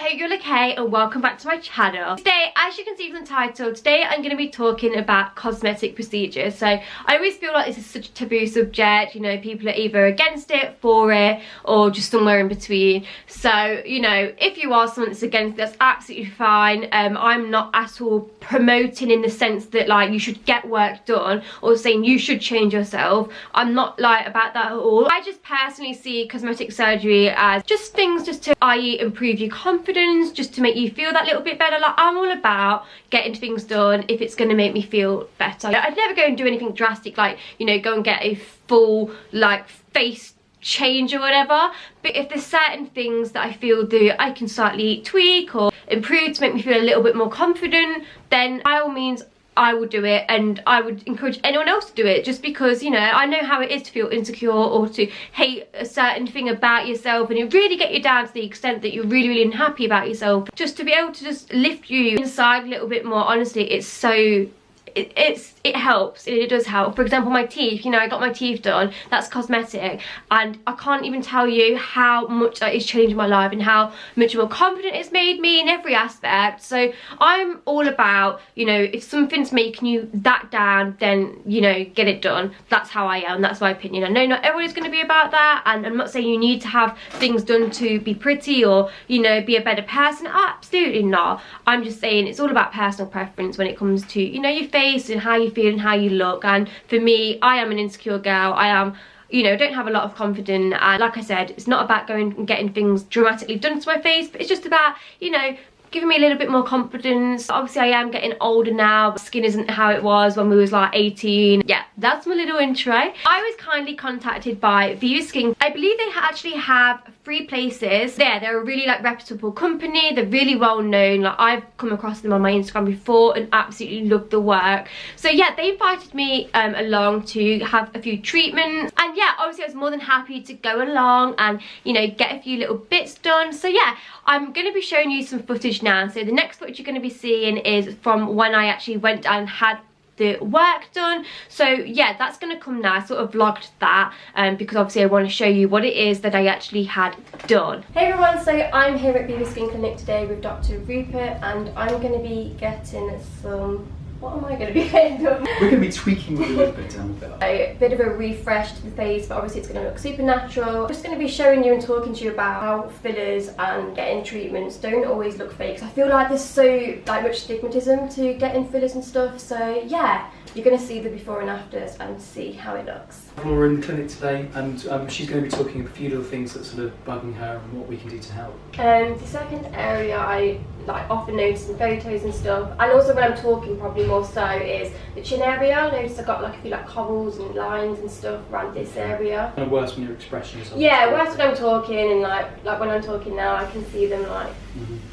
hope you're okay and welcome back to my channel. Today, as you can see from the title, today I'm going to be talking about cosmetic procedures. So I always feel like this is such a taboo subject, you know, people are either against it, for it, or just somewhere in between. So, you know, if you are someone that's against it, that's absolutely fine. I'm not at all promoting in the sense that like you should get work done or saying you should change yourself. I'm not like about that at all. I just personally see cosmetic surgery as just things just to, i.e. improve your confidence, just to make you feel that little bit better. Like, I'm all about getting things done if it's going to make me feel better. I'd never go and do anything drastic like, you know, go and get a full like face change or whatever, but if there's certain things that I feel that I can slightly tweak or improve to make me feel a little bit more confident, then by all means I will do it, and I would encourage anyone else to do it, just because, you know, I know how it is to feel insecure or to hate a certain thing about yourself, and it really get you down to the extent that you're really unhappy about yourself. Just to be able to just lift you inside a little bit more, honestly, it's so it helps. It does help. For example, my teeth, you know, I got my teeth done, that's cosmetic, and I can't even tell you how much that is changing my life and how much more confident it's made me in every aspect. So I'm all about, you know, if something's making you that down, then, you know, get it done. That's how I am, that's my opinion. I know not everyone's going to be about that, and I'm not saying you need to have things done to be pretty or, you know, be a better person. Absolutely not. I'm just saying it's all about personal preference when it comes to, you know, your face and how you feel and how you look. And for me, I am an insecure girl. I am, you know, don't have a lot of confidence, and like I said, it's not about going and getting things dramatically done to my face, but it's just about, you know, giving me a little bit more confidence. Obviously I am getting older now, but skin isn't how it was when we was like 18. Yeah, that's my little intro. I was kindly contacted by Viva Skin. I believe they actually have 3 places there. They're a really like reputable company, they're really well known. Like, I've come across them on my Instagram before and absolutely loved the work. So yeah, they invited me along to have a few treatments, and yeah, obviously I was more than happy to go along and, you know, get a few little bits done. So yeah, I'm going to be showing you some footage now. So the next footage you're going to be seeing is from when I actually went and had the work done. So yeah, that's going to come now. I sort of vlogged that because obviously I want to show you what it is that I actually had done. Hey everyone, so I'm here at Viva Skin Clinic today with Dr. Rupert, and I'm going to be getting some... what am I going to be getting done? We're going to be tweaking a little bit down the bit. A bit of a refresh to the face, but obviously it's going to look super natural. I'm just going to be showing you and talking to you about how fillers and getting treatments don't always look fake. I feel like there's so like much stigmatism to getting fillers and stuff. So yeah, you're going to see the before and afters and see how it looks. We're in the clinic today, and she's going to be talking a few little things that sort of bugging her and what we can do to help. The second area I like often notice in photos and stuff, and also when I'm talking probably more so, is the chin area. I notice I've got like a few like cobbles and lines and stuff around this area. Kind of worse when your expression is on. Yeah, worse when I'm talking, and like when I'm talking now I can see them like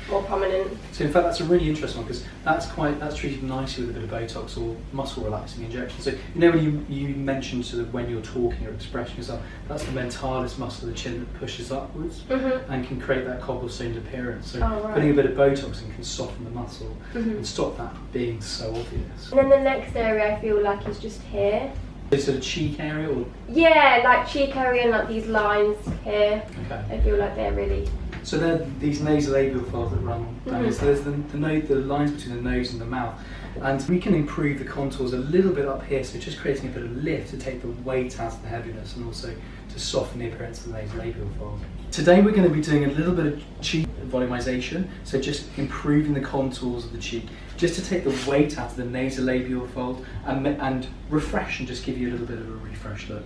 more prominent. So in fact that's a really interesting one, because that's treated nicely with a bit of Botox or muscle relaxing injection. So you know when you mentioned sort of when you're talking, your expression is up, that's the mentalis muscle of the chin that pushes upwards and can create that cobblestone appearance. So putting a bit of Botox in can soften the muscle and stop that being so obvious. And then the next area I feel like is just here. So sort of cheek area, or? Yeah, like cheek area and like these lines here. Okay. I feel like they're really... So they're these nasolabial folds that run down here. So there's the lines between the nose and the mouth. And we can improve the contours a little bit up here, so just creating a bit of lift to take the weight out of the heaviness and also to soften the appearance of the nasolabial fold. Today we're going to be doing a little bit of cheek volumization, so just improving the contours of the cheek, just to take the weight out of the nasolabial fold and refresh and just give you a little bit of a refresh look.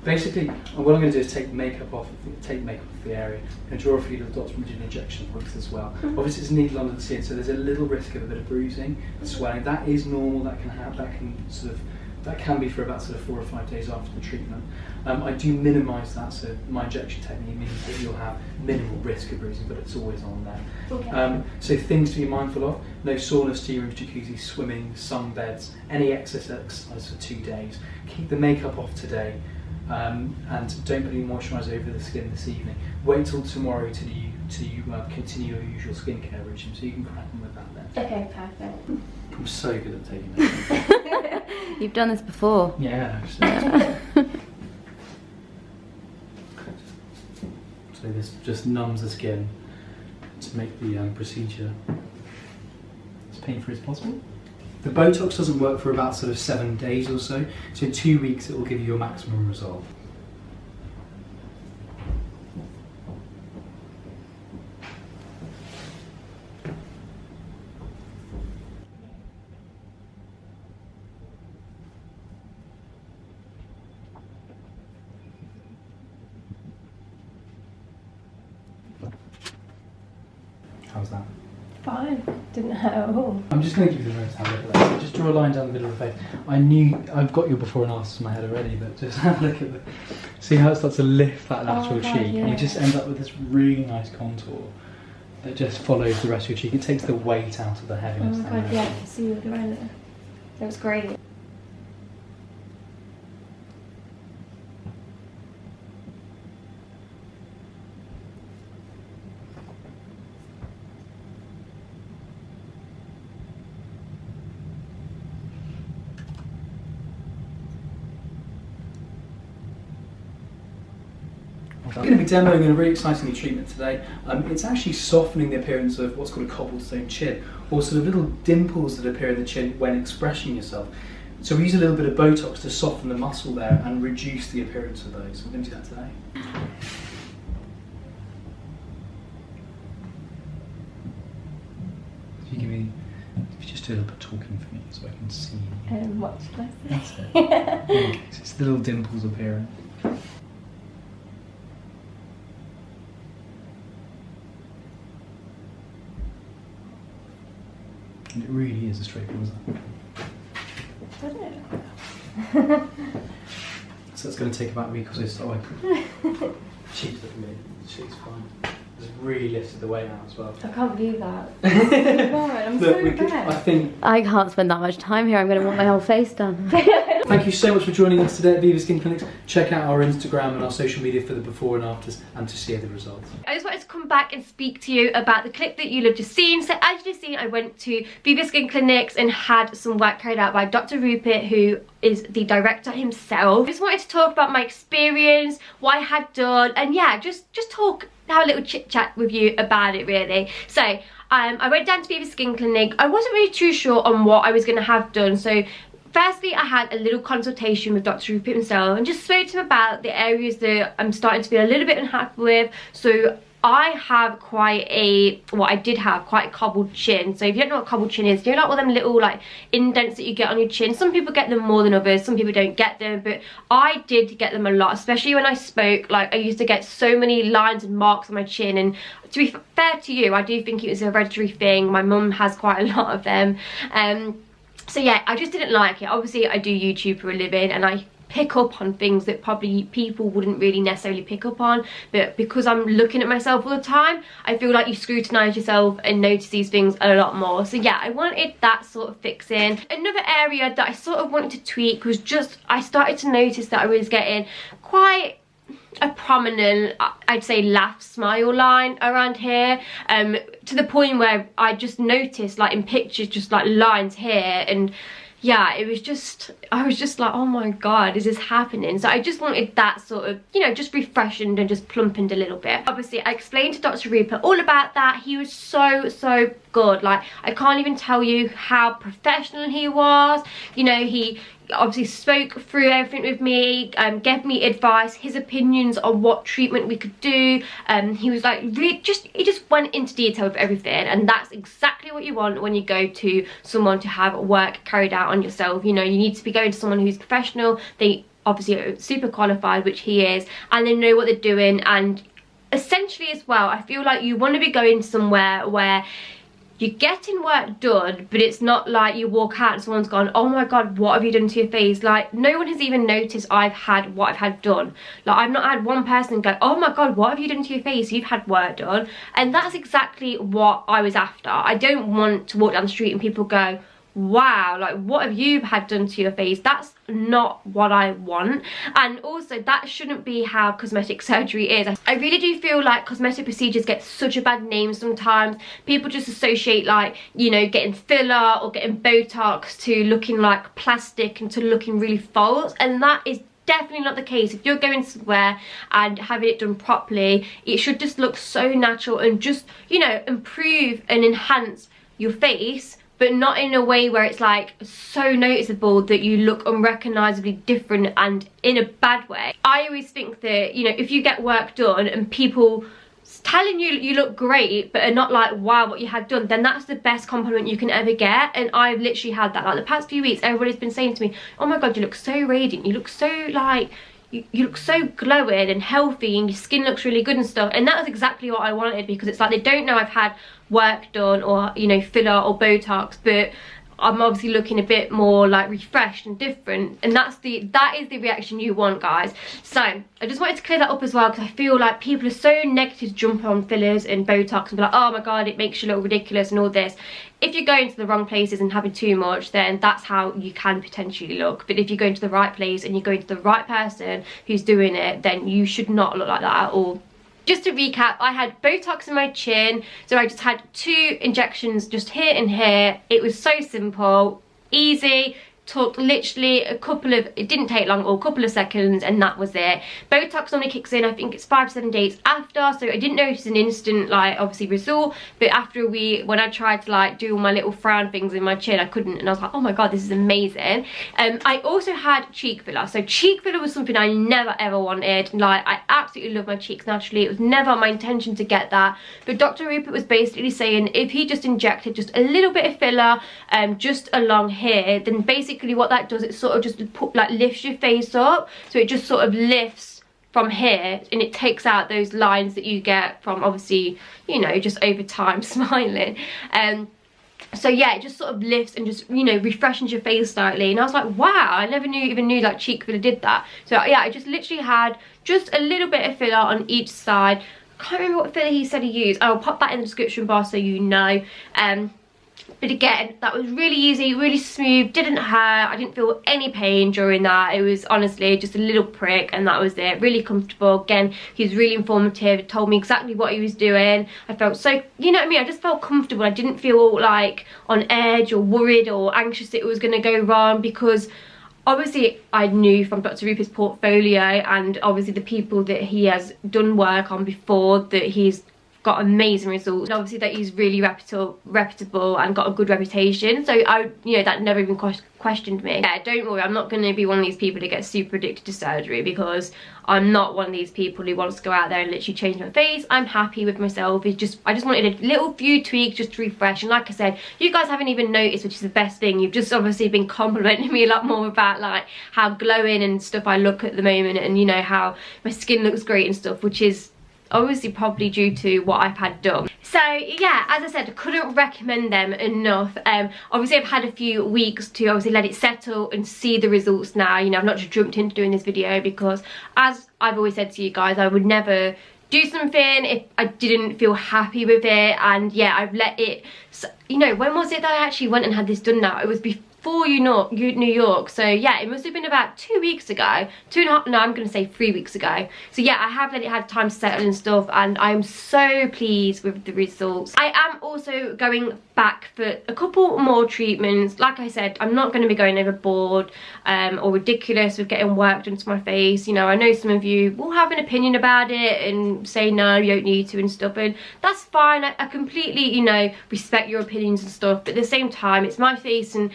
Basically, what I'm going to do is take makeup off the area. I'm going to draw a few little dots from the injection points as well. Obviously it's a needle under the skin, so there's a little risk of a bit of bruising, swelling. That is normal. That can happen. That can be for about sort of 4 or 5 days after the treatment. I do minimise that, so my injection technique means that you'll have minimal risk of bruising, but it's always on there. Okay. So things to be mindful of: no sauna, steam rooms, jacuzzi, swimming, sunbeds, any excess exercise for 2 days. Keep the makeup off today. And don't put any moisturiser over the skin this evening. Wait till tomorrow till you continue your usual skincare regime, so you can crack on with that then. Okay, perfect. I'm so good at taking makeup. You've done this before. Yeah. So this just numbs the skin. to make the procedure as pain-free as possible. The Botox doesn't work for about sort of 7 days or so, so in 2 weeks it will give you your maximum result. How's that? Fine. Didn't hurt at all. I'm just going to give you the nose to have a look at that. So just draw a line down the middle of the face. I knew, I've got your before and afters in my head already, but just have a look at the, see how it starts to lift that lateral cheek, yeah. and we just end up with this really nice contour that just follows the rest of your cheek. It takes the weight out of the heaviness. Oh my god, yeah, I can see you around there. That was great. I'm going to be demoing a really exciting new treatment today. It's actually softening the appearance of what's called a cobblestone chin, or sort of little dimples that appear in the chin when expressing yourself. So we use a little bit of Botox to soften the muscle there and reduce the appearance of those. I'm going to do that today. If you give me, if you just do a little bit of talking for me so I can see. What should I say? That's it. Okay, so it's the little dimples appearing. And it really is as straightforward as that. Doesn't it? So it's going to take about a week or so. So she's looking at me. She's fine. It's really lifted the weight out as well. I can't believe that. I'm so impressed. I can't spend that much time here. I'm going to want my whole face done. Thank you so much for joining us today at Viva Skin Clinics. Check out our Instagram and our social media for the before and afters and to see the results. I just wanted to come back and speak to you about the clip that you'll have just seen. So as you've seen, I went to Viva Skin Clinics and had some work carried out by Dr. Rupert, who is the director himself. I just wanted to talk about my experience, what I had done, and yeah, just talk, have a little chit chat with you about it really. So I went down to Viva Skin Clinic. I wasn't really too sure on what I was going to have done. So firstly, I had a little consultation with Dr. Rupert himself and just spoke to him about the areas that I'm starting to feel a little bit unhappy with. So I have quite a, well, I did have quite a cobbled chin. So if you don't know what cobbled chin is, you know, like all them little like indents that you get on your chin. Some people get them more than others, some people don't get them, but I did get them a lot, especially when I spoke. Like I used to get so many lines and marks on my chin, and to be fair to you, I do think it was a hereditary thing. My mum has quite a lot of them. So yeah, I just didn't like it. Obviously I do YouTube for a living and I pick up on things that probably people wouldn't really necessarily pick up on, but because I'm looking at myself all the time, I feel like you scrutinise yourself and notice these things a lot more. So yeah, I wanted that sort of fixing. Another area that I sort of wanted to tweak was just, I started to notice that I was getting quite a prominent, I'd say, laugh smile line around here, to the point where I just noticed, like in pictures, just like lines here, and yeah, it was just, I was just like, oh my god, is this happening? So I just wanted that sort of, you know, just refreshened and just plumpened a little bit. Obviously I explained to Dr. Rupert all about that. He was so good. Like I can't even tell you how professional he was. You know, he obviously spoke through everything with me, gave me advice, his opinions on what treatment we could do. He was like, really he just went into detail with everything, and that's exactly what you want when you go to someone to have work carried out on yourself. You know, you need to be going to someone who's professional. They obviously are super qualified, which he is, and they know what they're doing. And essentially as well, I feel like you want to be going somewhere where you're getting work done, but it's not like you walk out and someone's gone, oh my god, what have you done to your face? Like no one has even noticed what I've had done. Like I've not had one person go, oh my god, what have you done to your face? You've had work done. And that's exactly what I was after. I don't want to walk down the street and people go, wow, like what have you had done to your face? That's not what I want. And also that shouldn't be how cosmetic surgery is. I really do feel like cosmetic procedures get such a bad name sometimes. People just associate, like, you know, getting filler or getting Botox to looking like plastic and to looking really false, and that is definitely not the case. If you're going somewhere and having it done properly, it should just look so natural and just, you know, improve and enhance your face, but not in a way where it's like so noticeable that you look unrecognisably different and in a bad way. I always think that, you know, if you get work done and people telling you you look great but are not like, wow, what you had done, then that's the best compliment you can ever get. And I've literally had that. Like the past few weeks, everybody's been saying to me, oh my god, you look so radiant, you look so like, you look so glowing and healthy, and your skin looks really good and stuff. And that was exactly what I wanted, because it's like they don't know I've had work done or, you know, filler or Botox, but I'm obviously looking a bit more like refreshed and different, and that is the reaction you want, guys. So I just wanted to clear that up as well, because I feel like people are so negative to jump on fillers and Botox and be like, oh my god, it makes you look ridiculous and all this. If you're going to the wrong places and having too much, then that's how you can potentially look. But if you're going to the right place and you're going to the right person who's doing it, then you should not look like that at all. Just to recap, I had Botox in my chin, so I just had 2 injections just here and here. It was so simple, easy, took literally a couple of, it didn't take long, or a couple of seconds, and that was it. Botox normally kicks in, I think it's 5 to 7 days after, so I didn't notice an instant, like, obviously result, but after a week, when I tried to like do all my little frown things in my chin, I couldn't, and I was like, oh my god, this is amazing. I also had cheek filler. So cheek filler was something I never ever wanted. Like, I absolutely love my cheeks naturally. It was never my intention to get that, but Dr. Rupert was basically saying if he just injected just a little bit of filler just along here, then basically what that does, it sort of just like lifts your face up, so it just sort of lifts from here, and it takes out those lines that you get from, obviously, you know, just over time smiling. So yeah, it just sort of lifts and just, you know, refreshes your face slightly. And I was like, wow, I never even knew like cheek filler did that. So yeah, I just literally had just a little bit of filler on each side. I can't remember what filler he said he used. I'll pop that in the description bar so you know. But again, that was really easy, really smooth, didn't hurt. I didn't feel any pain during that. It was honestly just a little prick, and that was it. Really comfortable. Again, he was really informative, told me exactly what he was doing. I felt so, you know what I mean, I just felt comfortable. I didn't feel like on edge or worried or anxious that it was going to go wrong, because obviously I knew from Dr. Rupert's portfolio, and obviously the people that he has done work on before, that he's got amazing results, and obviously that he's really reputable and got a good reputation. So I, you know, that never even questioned me. Yeah, don't worry, I'm not going to be one of these people that gets super addicted to surgery, because I'm not one of these people who wants to go out there and literally change my face. I'm happy with myself. It's just, I just wanted a little few tweaks just to refresh. And like I said, you guys haven't even noticed, which is the best thing. You've just obviously been complimenting me a lot more about like how glowing and stuff I look at the moment, and you know, how my skin looks great and stuff, which is obviously probably due to what I've had done. So yeah, as I said, I couldn't recommend them enough. Obviously I've had a few weeks to obviously let it settle and see the results now. You know, I've not just jumped into doing this video, because as I've always said to you guys, I would never do something if I didn't feel happy with it. And yeah, I've let it, you know, when was it that I actually went and had this done now? It was before New York, so yeah, it must have been about 2 weeks ago, 2.5, no, I'm gonna say 3 weeks ago. So yeah, I have let it have time to settle and stuff, and I'm so pleased with the results. I am also going back for a couple more treatments. Like I said, I'm not going to be going overboard or ridiculous with getting work done to my face. You know, I know some of you will have an opinion about it and say no, you don't need to and stuff, and that's fine. I completely, you know, respect your opinions and stuff, but at the same time, it's my face, and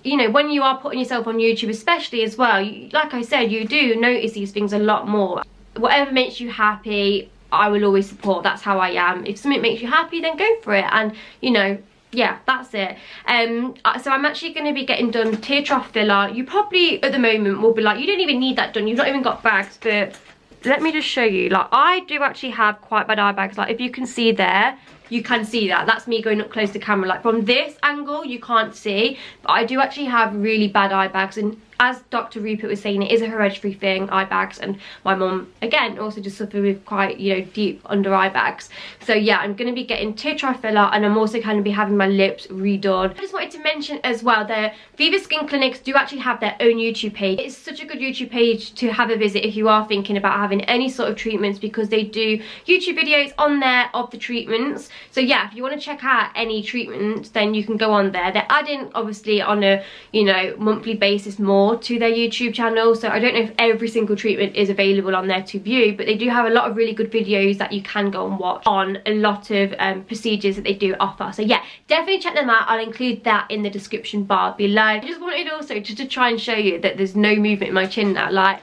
you know, when you are putting yourself on YouTube especially as well, like I said, you do notice these things a lot more. Whatever makes you happy, I will always support. That's how I am. If something makes you happy, then go for it. And you know, yeah, that's it. So I'm actually going to be getting done tear trough filler. You probably at the moment will be like, you don't even need that done, you've not even got bags, but let me just show you. Like, I do actually have quite bad eye bags. Like, if you can see there, you can see that. That's me going up close to camera. Like, from this angle, you can't see, but I do actually have really bad eye bags. And as Dr. Rupert was saying, it is a hereditary thing, eye bags, and my mum, again, also just suffered with quite, you know, deep under eye bags. So yeah, I'm going to be getting tear trough filler, and I'm also going to be having my lips redone. I just wanted to mention as well, the Viva Skin Clinics do actually have their own YouTube page. It's such a good YouTube page to have a visit if you are thinking about having any sort of treatments, because they do YouTube videos on there of the treatments. So yeah, if you want to check out any treatments, then you can go on there. They're adding obviously on a, you know, monthly basis more to their YouTube channel, so I don't know if every single treatment is available on there to view, but they do have a lot of really good videos that you can go and watch on a lot of procedures that they do offer. So yeah, definitely check them out. I'll include that in the description bar below. I just wanted also just to try and show you that there's no movement in my chin now. Like,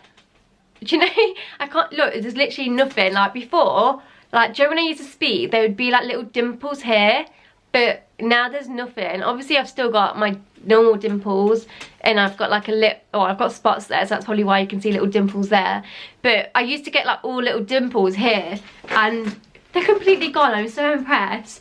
do you know, I can't look, there's literally nothing. Like before, like, do you know when I used to speak, there would be like little dimples here, but now there's nothing. Obviously I've still got my normal dimples, and I've got like a lip, oh, I've got spots there, so that's probably why you can see little dimples there. But I used to get like all little dimples here, and they're completely gone. I'm so impressed.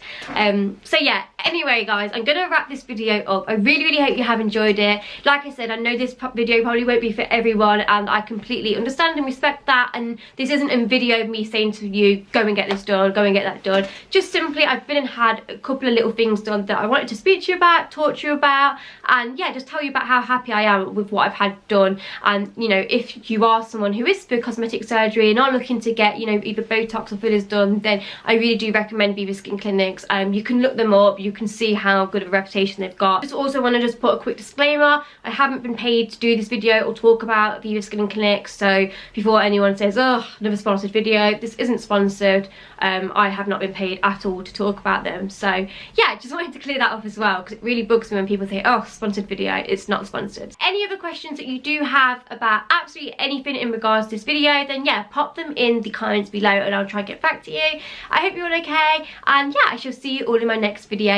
So yeah, anyway guys, I'm gonna wrap this video up. I really hope you have enjoyed it. Like I said, I know this video probably won't be for everyone, and I completely understand and respect that, and this isn't a video of me saying to you, go and get this done, go and get that done. Just simply, I've been and had a couple of little things done that I wanted to speak to you about, talk to you about, and yeah, just tell you about how happy I am with what I've had done. And you know, if you are someone who is for cosmetic surgery and are looking to get, you know, either Botox or fillers done, then I really do recommend Viva Skin Clinics. You can look them up, you can see how good of a reputation they've got. Just also want to just put a quick disclaimer, I haven't been paid to do this video or talk about Viva Skin Clinics, so before anyone says, oh, another sponsored video, this isn't sponsored. I have not been paid at all to talk about them. So yeah, just wanted to clear that up as well, because it really bugs me when people say, oh, sponsored video. It's not sponsored. Any other questions that you do have about absolutely anything in regards to this video, then yeah, pop them in the comments below and I'll try and get back to you. I hope you're all okay, and yeah, I shall see you all in my next video.